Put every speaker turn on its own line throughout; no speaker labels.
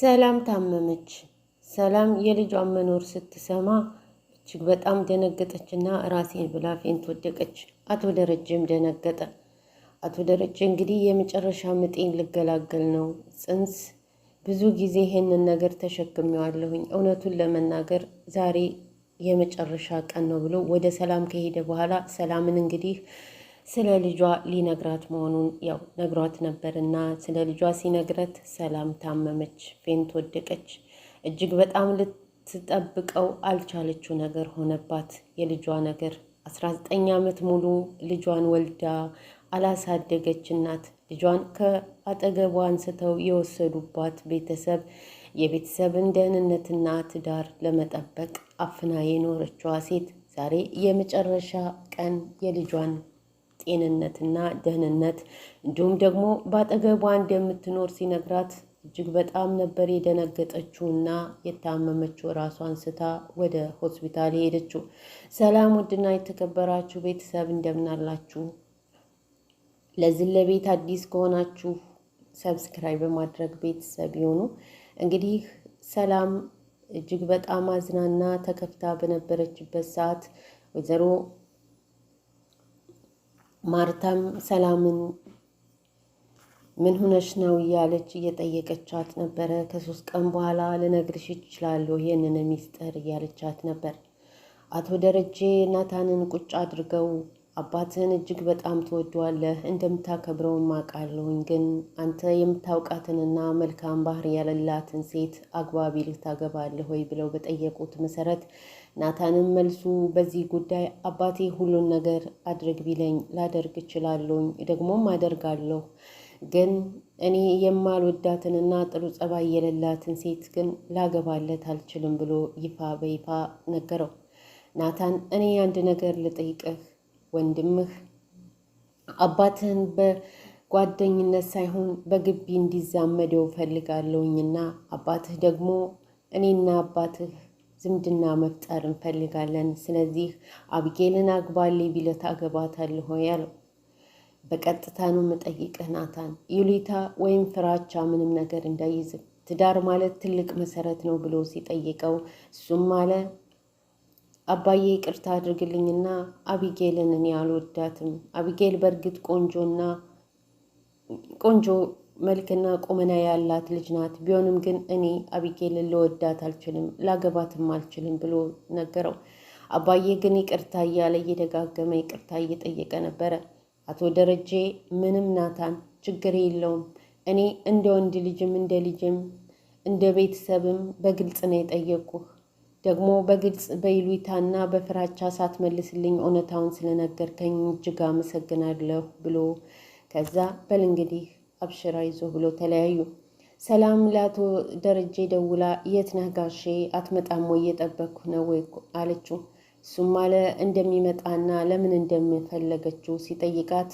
ሰላም ታመመች። ሰላም የልጇን መኖር ስትሰማ እጅግ በጣም ደነገጠችና ራሴን ብላ ፌንት ወደቀች። አቶ ደረጀም ደነገጠ። አቶ ደረጀ እንግዲህ የመጨረሻ ምጤን ልገላገል ነው፣ ጽንስ ብዙ ጊዜ ይሄንን ነገር ተሸክሜዋለሁኝ፣ እውነቱን ለመናገር ዛሬ የመጨረሻ ቀን ነው ብሎ ወደ ሰላም ከሄደ በኋላ ሰላምን እንግዲህ ስለ ልጇ ሊነግራት መሆኑን ያው ነግሯት ነበርና ስለ ልጇ ሲነግረት ሰላም ታመመች፣ ፌንት ወደቀች። እጅግ በጣም ልትጠብቀው አልቻለችው ነገር ሆነባት። የልጇ ነገር 19 ዓመት ሙሉ ልጇን ወልዳ አላሳደገች እናት ልጇን ከአጠገቧ አንስተው የወሰዱባት ቤተሰብ የቤተሰብን ደህንነትና ትዳር ለመጠበቅ አፍና የኖረችዋ ሴት ዛሬ የመጨረሻ ቀን የልጇን ጤንነትና ደህንነት እንዲሁም ደግሞ በአጠገቧ እንደምትኖር ሲነግራት እጅግ በጣም ነበር የደነገጠችውና የታመመችው። ራሷን ስታ ወደ ሆስፒታል ሄደችው። ሰላም ውድና የተከበራችሁ ቤተሰብ እንደምናላችሁ፣ ለዚህ ለቤት አዲስ ከሆናችሁ ሰብስክራይብ በማድረግ ቤተሰብ ይሁኑ። እንግዲህ ሰላም እጅግ በጣም አዝናና ተከፍታ በነበረችበት ሰዓት ወይዘሮ ማርታም ሰላምን ምን ሆነሽ ነው እያለች እየጠየቀቻት ነበረ። ከ3 ቀን በኋላ ልነግርሽ እችላለሁ ይህንን ሚስጥር እያለቻት ነበር። አቶ ደረጀ ናታንን ቁጭ አድርገው አባትህን እጅግ በጣም ትወደዋለህ፣ እንደምታከብረውን ማቃለሁኝ፣ ግን አንተ የምታውቃትንና መልካም ባህሪ ያለላትን ሴት አግባቢ ልታገባለህ ወይ ብለው በጠየቁት መሰረት ናታንም መልሱ በዚህ ጉዳይ አባቴ ሁሉን ነገር አድርግ ቢለኝ ላደርግ እችላለሁኝ፣ ደግሞም አደርጋለሁ፣ ግን እኔ የማልወዳትንና ጥሩ ጸባይ የሌላትን ሴት ግን ላገባለት አልችልም ብሎ ይፋ በይፋ ነገረው። ናታን እኔ አንድ ነገር ልጠይቅህ፣ ወንድምህ አባትህን በጓደኝነት ሳይሆን በግቢ እንዲዛመደው ፈልጋለሁኝና አባትህ ደግሞ እኔና አባትህ ዝምድና መፍጠር እንፈልጋለን፣ ስለዚህ አብጌልን አግባልኝ ቢልህ ታገባታለህ ወይ አለው። በቀጥታ ነው የምጠይቅህ ናታን፣ ዩሊታ ወይም ፍራቻ ምንም ነገር እንዳይዝም፣ ትዳር ማለት ትልቅ መሰረት ነው ብሎ ሲጠይቀው እሱም አለ አባዬ ይቅርታ አድርግልኝና አቢጌልን እኔ አልወዳትም። አቢጌል በእርግጥ ቆንጆ መልክና ቁመና ያላት ልጅ ናት። ቢሆንም ግን እኔ አቢጌልን ልወዳት አልችልም፣ ላገባትም አልችልም ብሎ ነገረው። አባዬ ግን ይቅርታ እያለ እየደጋገመ ይቅርታ እየጠየቀ ነበረ። አቶ ደረጀ ምንም ናታን ችግር የለውም፣ እኔ እንደ ወንድ ልጅም እንደ ልጅም እንደ ቤተሰብም በግልጽ ነው የጠየቅኩህ፣ ደግሞ በግልጽ በይሉኝታና በፍራቻ ሳትመልስልኝ እውነታውን ስለነገርከኝ እጅግ አመሰግናለሁ ብሎ ከዛ በል እንግዲህ አብሽራ ይዞ ብሎ ተለያዩ። ሰላም ለአቶ ደረጀ ደውላ የት ነህ ጋሼ አትመጣም ወይ እየጠበቅኩ ነው ወይ አለችው። እሱም አለ እንደሚመጣና ለምን እንደምፈለገችው ሲጠይቃት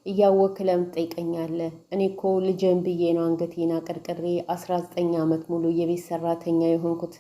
እያወክ ለምን ትጠይቀኛለህ? እኔ እኮ ልጄን ብዬ ነው አንገቴን አቀርቅሬ 19 ዓመት ሙሉ የቤት ሰራተኛ የሆንኩት፣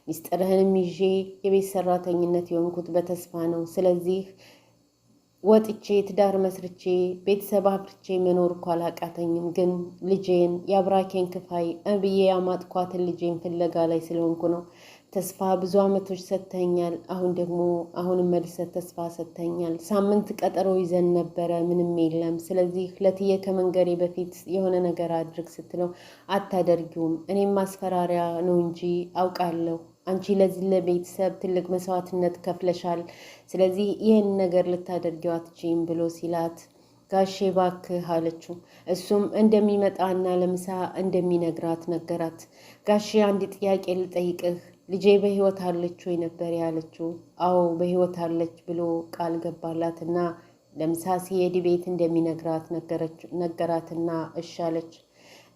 ሚስጥርህንም ይዤ የቤት ሰራተኝነት የሆንኩት በተስፋ ነው። ስለዚህ ወጥቼ ትዳር መስርቼ ቤተሰብ አፍርቼ መኖር እኮ አላቃተኝም፣ ግን ልጄን የአብራኬን ክፋይ ብዬ ያማጥኳትን ልጄን ፍለጋ ላይ ስለሆንኩ ነው። ተስፋ ብዙ ዓመቶች ሰጥተኛል። አሁንም መልሰህ ተስፋ ሰጥተኛል። ሳምንት ቀጠሮ ይዘን ነበረ፣ ምንም የለም። ስለዚህ ለትዬ ከመንገሬ በፊት የሆነ ነገር አድርግ ስትለው አታደርጊውም፣ እኔም ማስፈራሪያ ነው እንጂ አውቃለሁ አንቺ ለዚህ ለቤተሰብ ትልቅ መስዋዕትነት ከፍለሻል። ስለዚህ ይህን ነገር ልታደርጊው አትችይም ብሎ ሲላት ጋሼ እባክህ አለችው። እሱም እንደሚመጣና ለምሳ እንደሚነግራት ነገራት። ጋሼ አንድ ጥያቄ ልጠይቅህ፣ ልጄ በህይወት አለች ወይ ነበር ያለችው። አዎ በህይወት አለች ብሎ ቃል ገባላትና ለምሳ ሲሄድ ቤት እንደሚነግራት ነገራትና እሺ አለች።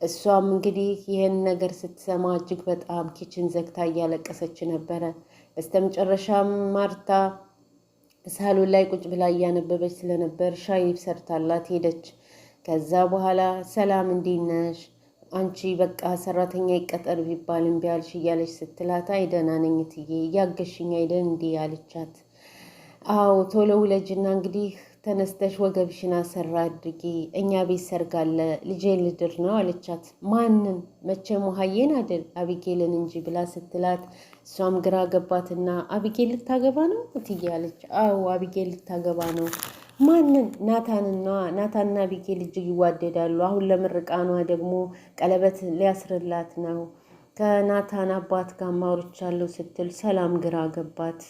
እሷም እንግዲህ ይህን ነገር ስትሰማ እጅግ በጣም ኪችን ዘግታ እያለቀሰች ነበረ። በስተመጨረሻም ማርታ ሳሎን ላይ ቁጭ ብላ እያነበበች ስለነበር ሻይ ሰርታላት ሄደች። ከዛ በኋላ ሰላም እንዴት ነሽ? አንቺ በቃ ሰራተኛ ይቀጠር ቢባል እምቢ አልሽ እያለች ስትላት አይ ደህና ነኝ እትዬ እያገሽኝ አይደል እንዲህ አለቻት። አዎ ቶሎ ውለጅና እንግዲህ ተነስተሽ ወገብሽን አሰራ አድርጊ፣ እኛ ቤት ሰርግ አለ፣ ልጄን ልድር ነው አለቻት። ማንን? መቼም ውሃዬን አይደል አቢጌልን እንጂ ብላ ስትላት፣ እሷም ግራ ገባትና አቢጌል ልታገባ ነው እትዬ አለች። አዎ አቢጌል ልታገባ ነው። ማንን? ናታንና ናታንና አቢጌል እጅግ ይዋደዳሉ። አሁን ለምርቃኗ ደግሞ ቀለበት ሊያስርላት ነው። ከናታን አባት ጋር ማውርቻለሁ ስትል ሰላም ግራ ገባት።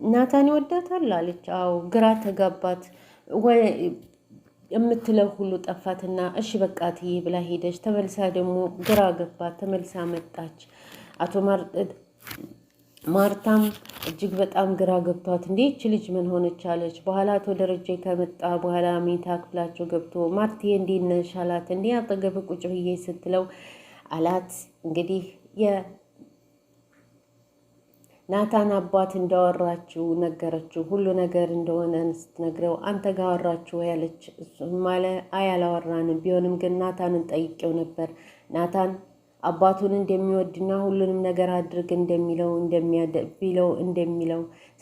ናታን ይወዳታል አለች። አዎ ግራ ተጋባት። የምትለው ሁሉ ጠፋትና እሺ በቃ ትዬ ብላ ሄደች። ተመልሳ ደግሞ ግራ ገባት። ተመልሳ መጣች። አቶ ማርታም እጅግ በጣም ግራ ገብቷት እንዴ ይች ልጅ ምን ሆነች አለች። በኋላ አቶ ደረጀ ከመጣ በኋላ መኝታ ክፍላቸው ገብቶ ማርቴ እንዴት ነሽ አላት። እንዴ አጠገብ ቁጭ ብዬ ስትለው አላት እንግዲህ ናታን አባት እንዳወራችው ነገረችው። ሁሉ ነገር እንደሆነ ስትነግረው አንተ ጋር አወራችሁ ያለች። እሱም ማለ አይ አላወራንም፣ ቢሆንም ግን ናታንን ጠይቄው ነበር። ናታን አባቱን እንደሚወድና ሁሉንም ነገር አድርግ እንደሚለው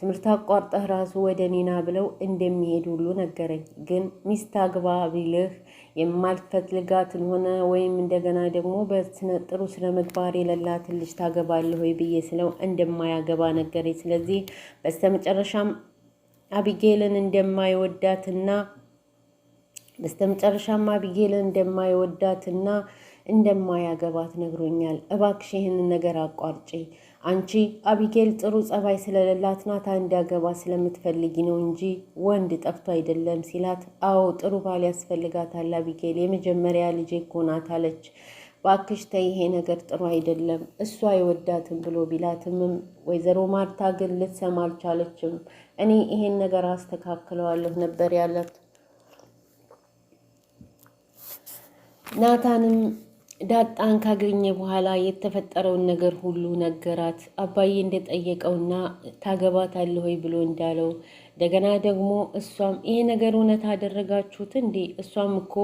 ትምህርት አቋርጠህ ራሱ ወደ ኔና ብለው እንደሚሄድ ሁሉ ነገረኝ። ግን ሚስት አግባ ቢልህ የማልፈልጋትን ሆነ ወይም እንደገና ደግሞ ጥሩ ስነ ምግባር የሌላትን ልጅ ታገባለህ ወይ ብዬ ስለው እንደማያገባ ነገረኝ። ስለዚህ በስተመጨረሻም አቢጌልን እንደማይወዳትና እንደማያገባት ነግሮኛል። እባክሽ ይህንን ነገር አቋርጪ። አንቺ አቢጌል ጥሩ ጸባይ ስለሌላት ናታ እንዲያገባ ስለምትፈልጊ ነው እንጂ ወንድ ጠፍቶ አይደለም ሲላት፣ አዎ ጥሩ ባል ያስፈልጋታል አቢጌል፣ የመጀመሪያ ልጄ እኮ ናት አለች። እባክሽ ተይ፣ ይሄ ነገር ጥሩ አይደለም፣ እሷ አይወዳትም ብሎ ቢላትም ወይዘሮ ማርታ ግን ልትሰማ አልቻለችም። እኔ ይሄን ነገር አስተካክለዋለሁ ነበር ያላት። ናታንም ዳጣን ካገኘ በኋላ የተፈጠረውን ነገር ሁሉ ነገራት። አባዬ እንደጠየቀውና ታገባታለህ ወይ ብሎ እንዳለው እንደገና ደግሞ እሷም ይሄ ነገር እውነት አደረጋችሁት እንዴ? እሷም እኮ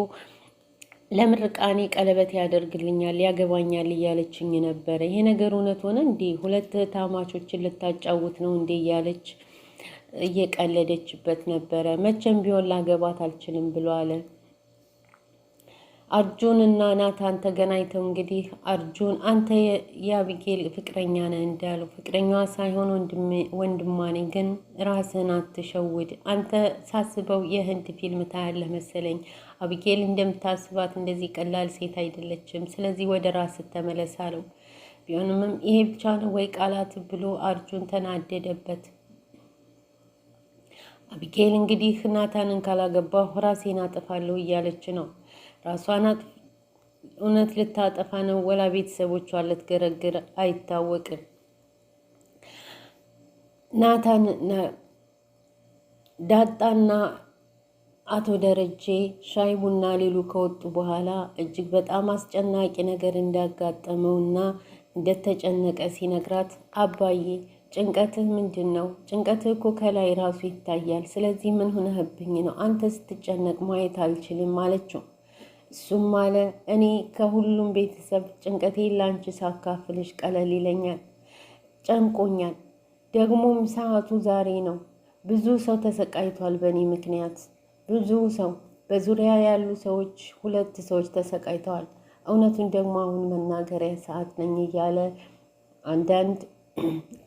ለምርቃኔ ቀለበት ያደርግልኛል ያገባኛል እያለችኝ ነበረ። ይሄ ነገር እውነት ሆነ እንዴ? ሁለት ታማቾችን ልታጫውት ነው እንዴ? እያለች እየቀለደችበት ነበረ። መቼም ቢሆን ላገባት አልችልም ብሎ አለ። አርጁን እና ናታን ተገናኝተው እንግዲህ አርጁን አንተ የአቢጌል ፍቅረኛ ነህ እንዳለው፣ ፍቅረኛዋ ሳይሆን ወንድሟ ነኝ፣ ግን ራስህን አትሸውድ። አንተ ሳስበው የህንድ ፊልም ታያለህ መሰለኝ። አቢጌል እንደምታስባት እንደዚህ ቀላል ሴት አይደለችም። ስለዚህ ወደ ራስህ ተመለስ አለው። ቢሆንም ይሄ ብቻ ነው ወይ ቃላት ብሎ አርጁን ተናደደበት። አቢጌል እንግዲህ ናታንን ካላገባሁ ራሴን አጠፋለሁ እያለች ነው። ራሷን እውነት ልታጠፋ ነው ወላ ቤተሰቦቿ ልትገረግር አይታወቅም። ናታን ዳጣና አቶ ደረጀ ሻይ ቡና ሊሉ ከወጡ በኋላ እጅግ በጣም አስጨናቂ ነገር እንዳጋጠመውና እንደተጨነቀ ሲነግራት፣ አባዬ ጭንቀትህ ምንድን ነው? ጭንቀትህ እኮ ከላይ ራሱ ይታያል። ስለዚህ ምን ሆነህብኝ ነው? አንተ ስትጨነቅ ማየት አልችልም አለችው። እሱም አለ እኔ ከሁሉም ቤተሰብ ጭንቀቴን ላንቺ ሳካፍልሽ ቀለል ይለኛል፣ ጨንቆኛል። ደግሞም ሰዓቱ ዛሬ ነው። ብዙ ሰው ተሰቃይቷል በእኔ ምክንያት። ብዙ ሰው በዙሪያ ያሉ ሰዎች 2 ሰዎች ተሰቃይተዋል። እውነቱን ደግሞ አሁን መናገሪያ ሰዓት ነኝ እያለ አንዳንድ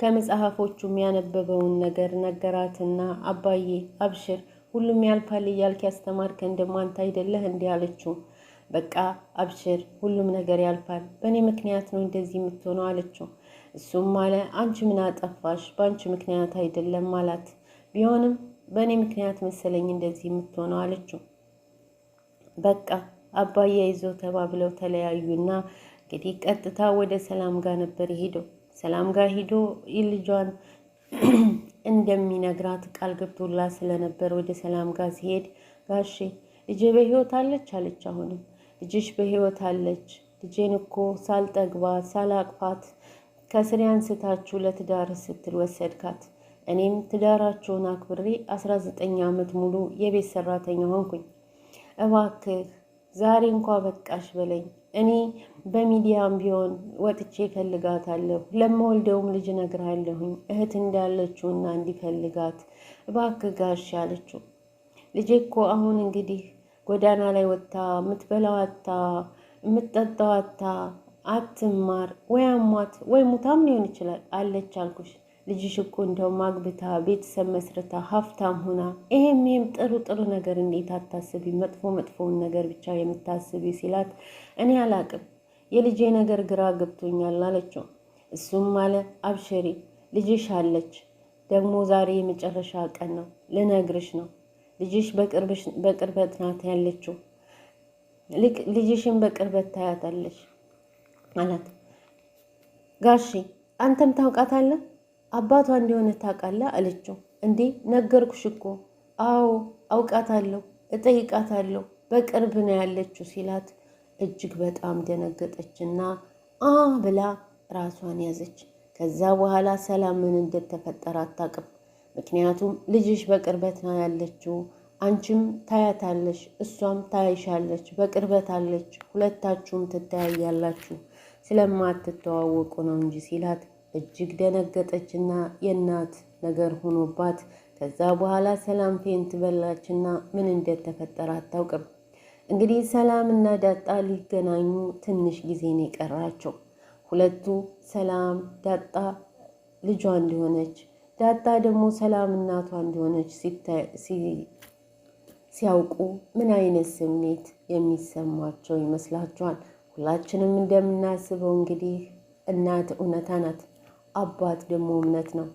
ከመጽሐፎቹ የሚያነበበውን ነገር ነገራትና አባዬ አብሽር፣ ሁሉም ያልፋል እያልክ ያስተማርከን ደግሞ አንተ አይደለህ እንዲህ አለችው። በቃ አብሽር፣ ሁሉም ነገር ያልፋል፣ በእኔ ምክንያት ነው እንደዚህ የምትሆነው አለችው። እሱም አለ አንቺ ምን አጠፋሽ? በአንቺ ምክንያት አይደለም አላት። ቢሆንም በእኔ ምክንያት መሰለኝ እንደዚህ የምትሆነው አለችው። በቃ አባዬ ይዘው ተባብለው ተለያዩና እንግዲህ ቀጥታ ወደ ሰላም ጋር ነበር ሄደው። ሰላም ጋር ሂዶ ልጇን እንደሚነግራት ቃል ገብቶላት ስለነበር ወደ ሰላም ጋር ሲሄድ ጋሼ ልጄ በህይወት አለች አለች። አሁንም ልጅሽ በህይወት አለች። ልጄን እኮ ሳልጠግባት ሳላቅፋት ከስሬ አንስታችሁ ለትዳር ስትል ወሰድካት። እኔም ትዳራቸውን አክብሬ 19 ዓመት ሙሉ የቤት ሰራተኛ ሆንኩኝ። እባክህ ዛሬ እንኳ በቃሽ በለኝ። እኔ በሚዲያም ቢሆን ወጥቼ እፈልጋታለሁ። ለመወልደውም ልጅ እነግርሃለሁኝ እህት እንዳለችውና እንዲፈልጋት እባክህ ጋሽ አለችው። ልጄ እኮ አሁን እንግዲህ ጎዳና ላይ ወጥታ የምትበላው አታ የምትጠጣው አታ አትማር፣ ወይ አሟት ወይ ሙታም ሊሆን ይችላል አለች አልኩሽ። ልጅሽ እኮ እንደውም አግብታ ቤተሰብ መስርታ ሀብታም ሆና ይሄም ጥሩ ጥሩ ነገር እንዴት አታስቢ? መጥፎ መጥፎውን ነገር ብቻ የምታስቢ ሲላት እኔ አላቅም የልጄ ነገር ግራ ገብቶኛል አለችው። እሱም አለ አብሽሪ ልጅሽ አለች፣ ደግሞ ዛሬ የመጨረሻ ቀን ነው ልነግርሽ ነው። ልጅሽ በቅርበት ናት ያለችው፣ ልጅሽን በቅርበት ታያታለሽ አላት። ጋሺ አንተም ታውቃታለህ? አባቷ እንደሆነ ታውቃለህ አለችው። እንዴ ነገርኩሽ እኮ። አዎ አውቃታለሁ፣ እጠይቃታለሁ፣ በቅርብ ነው ያለችው ሲላት እጅግ በጣም ደነገጠችና ብላ ራሷን ያዘች። ከዛ በኋላ ሰላም ምን እንደተፈጠረ አታውቅም። ምክንያቱም ልጅሽ በቅርበት ነው ያለችው፣ አንቺም ታያታለሽ፣ እሷም ታይሻለች፣ በቅርበት አለች፣ ሁለታችሁም ትተያያላችሁ፣ ስለማትተዋወቁ ነው እንጂ ሲላት እጅግ ደነገጠችና የእናት ነገር ሆኖባት ከዛ በኋላ ሰላም ፌንት በላችና ምን እንደተፈጠረ አታውቅም። እንግዲህ ሰላም እና ዳጣ ሊገናኙ ትንሽ ጊዜ ነው የቀራቸው። ሁለቱ ሰላም ዳጣ ልጇ እንደሆነች፣ ዳጣ ደግሞ ሰላም እናቷ እንደሆነች ሲያውቁ ምን አይነት ስሜት የሚሰማቸው ይመስላችኋል? ሁላችንም እንደምናስበው እንግዲህ እናት እውነታ ናት፣ አባት ደግሞ እምነት ነው።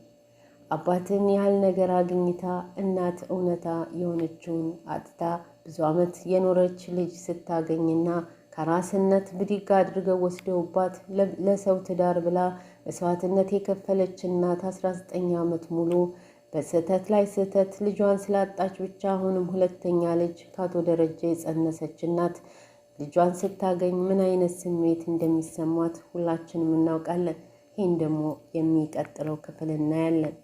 አባትን ያህል ነገር አግኝታ እናት እውነታ የሆነችውን አጥታ ብዙ ዓመት የኖረች ልጅ ስታገኝና ከራስነት ብድግ አድርገው ወስደውባት ለሰው ትዳር ብላ መስዋዕትነት የከፈለች እናት 19 ዓመት ሙሉ በስህተት ላይ ስህተት ልጇን ስላጣች ብቻ አሁንም ሁለተኛ ልጅ ከአቶ ደረጀ የጸነሰች እናት ልጇን ስታገኝ ምን አይነት ስሜት እንደሚሰማት ሁላችንም እናውቃለን። ይህን ደግሞ የሚቀጥለው ክፍል እናያለን።